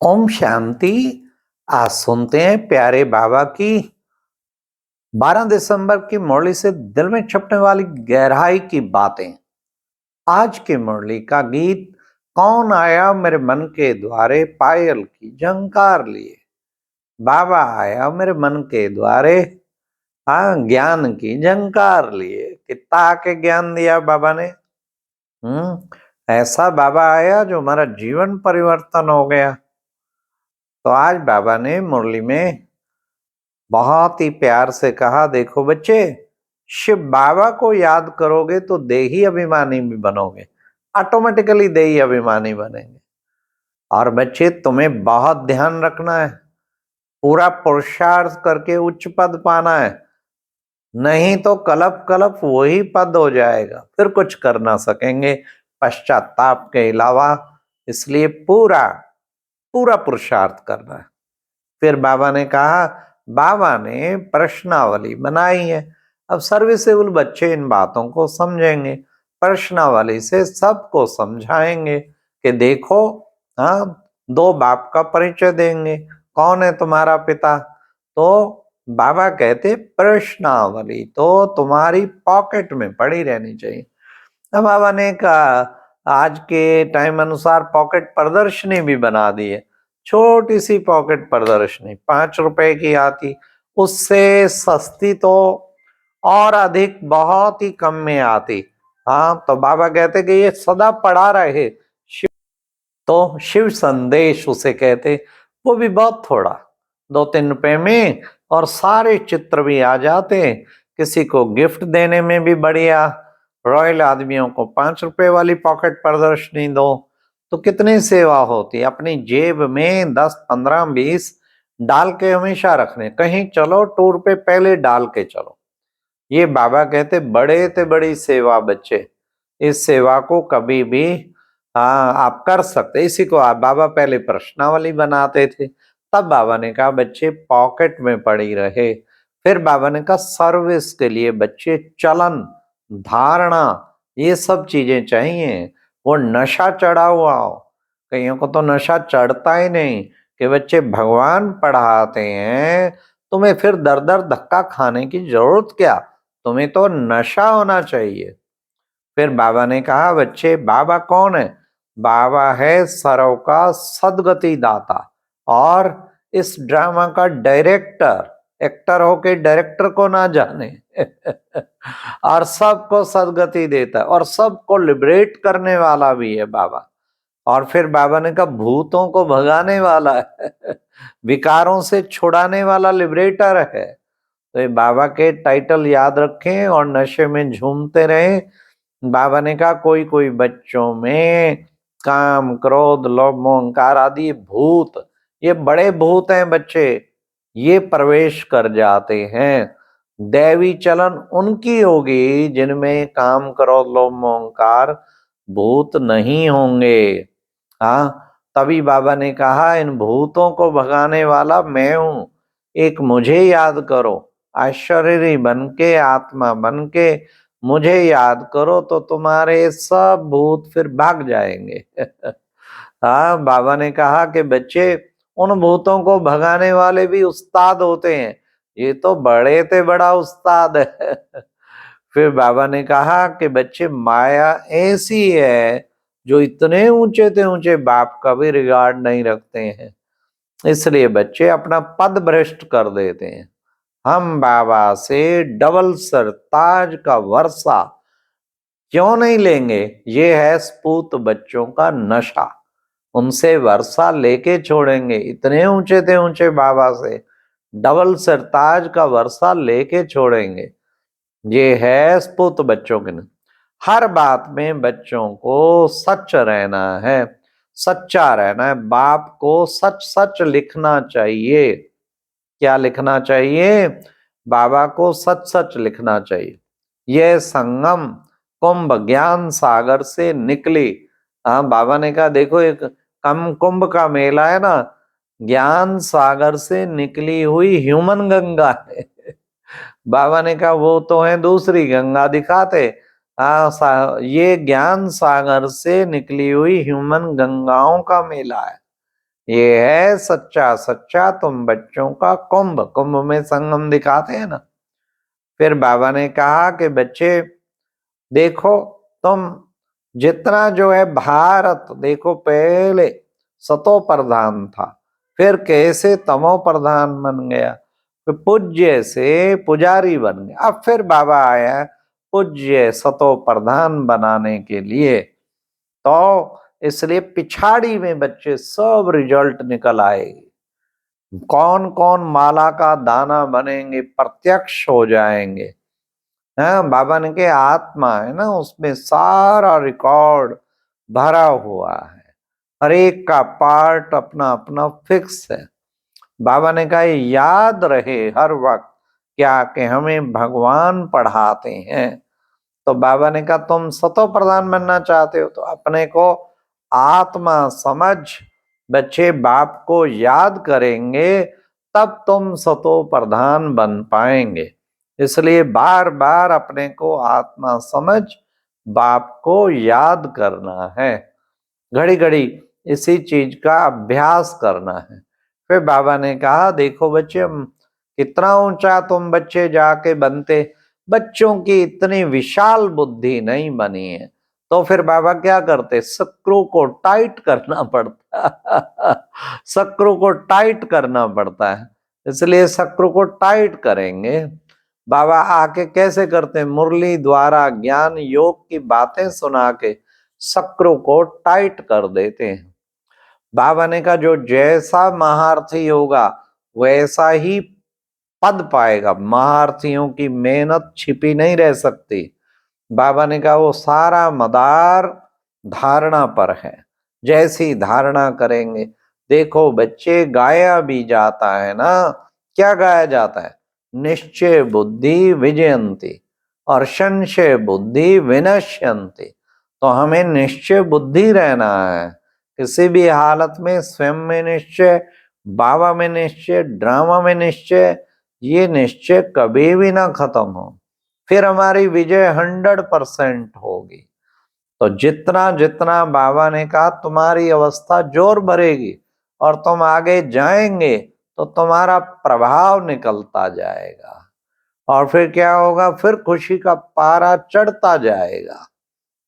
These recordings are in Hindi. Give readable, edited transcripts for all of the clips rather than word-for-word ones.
ओम शांति। आज सुनते हैं प्यारे बाबा की 12 दिसंबर की मुरली से दिल में छपने वाली गहराई की बातें। आज की मुरली का गीत, कौन आया मेरे मन के द्वारे पायल की झंकार लिए। बाबा आया मेरे मन के द्वारे, हाँ, ज्ञान की झंकार लिए। कितना के ज्ञान दिया बाबा ने। ऐसा बाबा आया जो हमारा जीवन परिवर्तन हो गया। तो आज बाबा ने मुरली में बहुत ही प्यार से कहा, देखो बच्चे, शिव बाबा को याद करोगे तो देही अभिमानी भी बनोगे, ऑटोमेटिकली देही अभिमानी बनेंगे। और बच्चे, तुम्हें बहुत ध्यान रखना है, पूरा पुरुषार्थ करके उच्च पद पाना है, नहीं तो कलप कलप वही पद हो जाएगा, फिर कुछ कर ना सकेंगे पश्चाताप के अलावा। इसलिए पूरा पूरा पुरुषार्थ करना है। फिर बाबा ने कहा, बाबा ने प्रश्नावली बनाई है, अब सर्विसेबल बच्चे इन बातों को समझेंगे। प्रश्नावली से सबको समझाएंगे कि देखो, हाँ, दो बाप का परिचय देंगे, कौन है तुम्हारा पिता। तो बाबा कहते प्रश्नावली तो तुम्हारी पॉकेट में पड़ी रहनी चाहिए। अब बाबा ने कहा, आज के टाइम अनुसार पॉकेट प्रदर्शनी भी बना दी है। छोटी सी पॉकेट प्रदर्शनी 5 रुपए की आती, उससे सस्ती तो और अधिक बहुत ही कम में आती। हाँ, तो बाबा कहते कि ये सदा पड़ा रहे शिव, तो शिव संदेश उसे कहते। वो भी बहुत थोड़ा, 2-3 रुपए में, और सारे चित्र भी आ जाते। किसी को गिफ्ट देने में भी बढ़िया। रॉयल आदमियों को 5 रुपए वाली पॉकेट प्रदर्शनी दो तो कितनी सेवा होती। अपनी जेब में 10, 15, 20 डाल के हमेशा रखने, कहीं चलो टूर पे पहले डाल के चलो। ये बाबा कहते बड़े ते बड़ी सेवा बच्चे, इस सेवा को कभी भी, हाँ, आप कर सकते। इसी को आप बाबा पहले प्रश्नावली बनाते थे, तब बाबा ने कहा बच्चे पॉकेट में पड़ी रहे। फिर बाबा ने कहा सर्विस के लिए बच्चे चलन, धारणा, ये सब चीजें चाहिए। वो नशा चढ़ा हुआ हो, कईयों को तो नशा चढ़ता ही नहीं कि बच्चे भगवान पढ़ाते हैं, तुम्हें फिर दर दर धक्का खाने की जरूरत क्या, तुम्हें तो नशा होना चाहिए। फिर बाबा ने कहा बच्चे, बाबा कौन है। बाबा है सर्व का सदगति दाता, और इस ड्रामा का डायरेक्टर। एक्टर होके डायरेक्टर को ना जाने और सबको सदगति देता है, और सबको लिबरेट करने वाला भी है बाबा। और फिर बाबा ने कहा भूतों को भगाने वाला है विकारों से छुड़ाने वाला लिबरेटर है। तो ये बाबा के टाइटल याद रखें और नशे में झूमते रहें। बाबा ने कहा कोई कोई बच्चों में काम, क्रोध, लोभ, मोह, अहंकार आदि भूत, ये बड़े भूत हैं बच्चे, ये प्रवेश कर जाते हैं। दैवी चलन उनकी होगी जिनमें काम, क्रोध, लोभ, मोह, अहंकार भूत नहीं होंगे। हाँ, तभी बाबा ने कहा इन भूतों को भगाने वाला मैं हूं, एक मुझे याद करो। आश्चर्य बन के, आत्मा बन के मुझे याद करो तो तुम्हारे सब भूत फिर भाग जाएंगे हाँ, बाबा ने कहा कि बच्चे, उन भूतों को भगाने वाले भी उस्ताद होते हैं, ये तो बड़े से बड़ा उस्ताद है फिर बाबा ने कहा कि बच्चे, माया ऐसी है जो इतने ऊंचे से ऊंचे बाप का भी रिगार्ड नहीं रखते हैं, इसलिए बच्चे अपना पद भ्रष्ट कर देते हैं। हम बाबा से डबल सरताज का वर्षा क्यों नहीं लेंगे, ये है स्पूत बच्चों का नशा। उनसे वर्षा लेके छोड़ेंगे, इतने ऊंचे थे ऊंचे बाबा से डबल सरताज का वर्षा लेके छोड़ेंगे। ये है स्पूत बच्चों के। हर बात में बच्चों को सच रहना है, सच्चा रहना है। बाप को सच सच लिखना चाहिए। क्या लिखना चाहिए, बाबा को सच सच लिखना चाहिए। यह संगम कुंभ ज्ञान सागर से निकली। हाँ, बाबा ने कहा देखो, एक कम कुंभ का मेला है ना, ज्ञान सागर से निकली हुई ह्यूमन गंगा है बाबा ने कहा वो तो है दूसरी गंगा दिखाते। हाँ, ये ज्ञान सागर से निकली हुई ह्यूमन गंगाओं का मेला है। ये है सच्चा सच्चा तुम बच्चों का कुंभ। कुंभ में संगम दिखाते हैं ना। फिर बाबा ने कहा कि बच्चे देखो, तुम जितना जो है भारत देखो, पहले सतो प्रधान था, फिर कैसे तमो प्रधान बन गया, फिर पूज्य से पुजारी बन गया, अब फिर बाबा आया पूज्य सतो प्रधान बनाने के लिए। तो इसलिए पिछाड़ी में बच्चे सब रिजल्ट निकल आएगी। कौन कौन माला का दाना बनेंगे, प्रत्यक्ष हो जाएंगे। हाँ, बाबा ने के आत्मा है ना, उसमें सारा रिकॉर्ड भरा हुआ है, हर एक का पार्ट अपना अपना फिक्स है। बाबा ने कहा याद रहे हर वक्त क्या कि हमें भगवान पढ़ाते हैं। तो बाबा ने कहा तुम सतो प्रधान बनना चाहते हो तो अपने को आत्मा समझ बच्चे बाप को याद करेंगे, तब तुम सतो प्रधान बन पाएंगे। इसलिए बार बार अपने को आत्मा समझ बाप को याद करना है, घड़ी घड़ी इसी चीज का अभ्यास करना है। फिर बाबा ने कहा देखो बच्चे, कितना ऊंचा तुम बच्चे जाके बनते, बच्चों की इतनी विशाल बुद्धि नहीं बनी है। तो फिर बाबा क्या करते, स्क्रू को टाइट करना पड़ता स्क्रू को टाइट करना पड़ता है, इसलिए स्क्रू को टाइट करेंगे। बाबा आके कैसे करते, मुरली द्वारा ज्ञान योग की बातें सुना के स्क्रू को टाइट कर देते हैं। बाबा ने कहा जो जैसा महारथी होगा वैसा ही पद पाएगा, महारथियों की मेहनत छिपी नहीं रह सकती। बाबा ने कहा वो सारा मदार धारणा पर है, जैसी धारणा करेंगे। देखो बच्चे, गाया भी जाता है ना, क्या गाया जाता है, निश्चय बुद्धि विजयंती और संशय बुद्धि विनश्यंती। तो हमें निश्चय बुद्धि रहना है, किसी भी हालत में स्वयं में निश्चय, बाबा में निश्चय, ड्रामा में निश्चय, ये निश्चय कभी भी ना खत्म हो, फिर हमारी विजय 100% होगी। तो जितना जितना बाबा ने कहा तुम्हारी अवस्था जोर भरेगी और तुम आगे जाएंगे तो तुम्हारा प्रभाव निकलता जाएगा, और फिर क्या होगा, फिर खुशी का पारा चढ़ता जाएगा।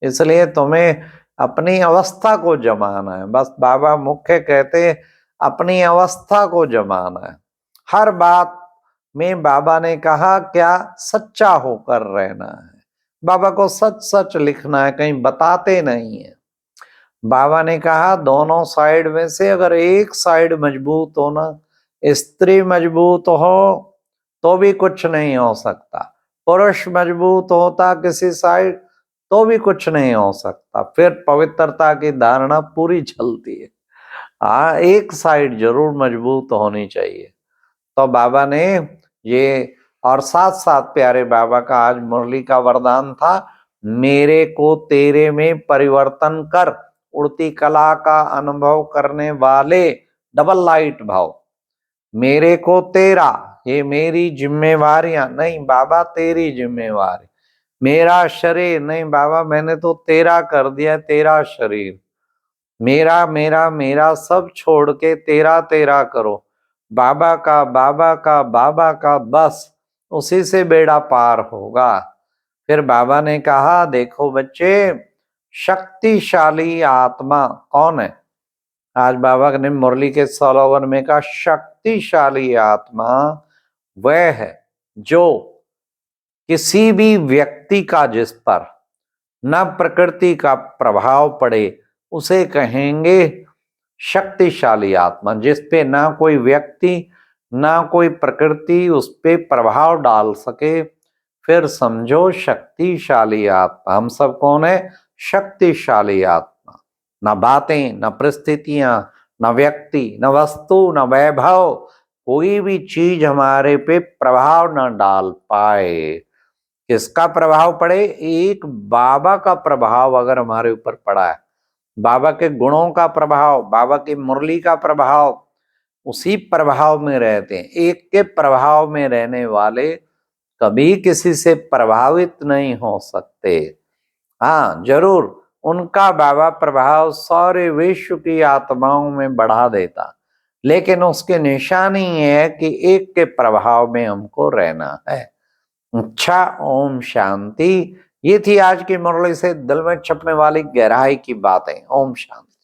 इसलिए तुम्हें अपनी अवस्था को जमाना है, बस बाबा मुख्य कहते अपनी अवस्था को जमाना है। हर बात में बाबा ने कहा क्या, सच्चा होकर रहना है। बाबा को सच सच लिखना है, कहीं बताते नहीं है। बाबा ने कहा दोनों साइड में से अगर एक साइड मजबूत हो ना, स्त्री मजबूत हो तो भी कुछ नहीं हो सकता, पुरुष मजबूत होता किसी साइड तो भी कुछ नहीं हो सकता, फिर पवित्रता की धारणा पूरी चलती है। हाँ, एक साइड जरूर मजबूत होनी चाहिए। तो बाबा ने ये, और साथ साथ प्यारे बाबा का आज मुरली का वरदान था, मेरे को तेरे में परिवर्तन कर, उड़ती कला का अनुभव करने वाले डबल लाइट भाव। मेरे को तेरा, ये मेरी जिम्मेवारियां नहीं बाबा, तेरी जिम्मेवारी। मेरा शरीर नहीं बाबा, मैंने तो तेरा कर दिया, तेरा शरीर। मेरा मेरा मेरा सब छोड़ के तेरा तेरा करो, बाबा का बाबा का बाबा का, बस उसी से बेड़ा पार होगा। फिर बाबा ने कहा देखो बच्चे, शक्तिशाली आत्मा कौन है, आज बाबा ने मुरली के स्लोगन में कहा शक्तिशाली आत्मा वह है जो किसी भी व्यक्ति का जिस पर न प्रकृति का प्रभाव पड़े उसे कहेंगे शक्तिशाली आत्मा। जिस पे ना कोई व्यक्ति ना कोई प्रकृति उस पे प्रभाव डाल सके, फिर समझो शक्तिशाली आत्मा। हम सब कौन है, शक्तिशाली आत्मा। न बातें, न परिस्थितियां, न व्यक्ति, न वस्तु, न वैभव, कोई भी चीज हमारे पे प्रभाव न डाल पाए। किसका प्रभाव पड़े, एक बाबा का प्रभाव अगर हमारे ऊपर पड़ा है, बाबा के गुणों का प्रभाव, बाबा की मुरली का प्रभाव, उसी प्रभाव में रहते हैं। एक के प्रभाव में रहने वाले कभी किसी से प्रभावित नहीं हो सकते। हाँ जरूर, उनका बाबा प्रभाव सारे विश्व की आत्माओं में बढ़ा देता, लेकिन उसकी निशानी ये है कि एक के प्रभाव में हमको रहना है। अच्छा, ओम शांति। ये थी आज की मुरली से दिल में छपने वाली गहराई की बातें। ओम शांति।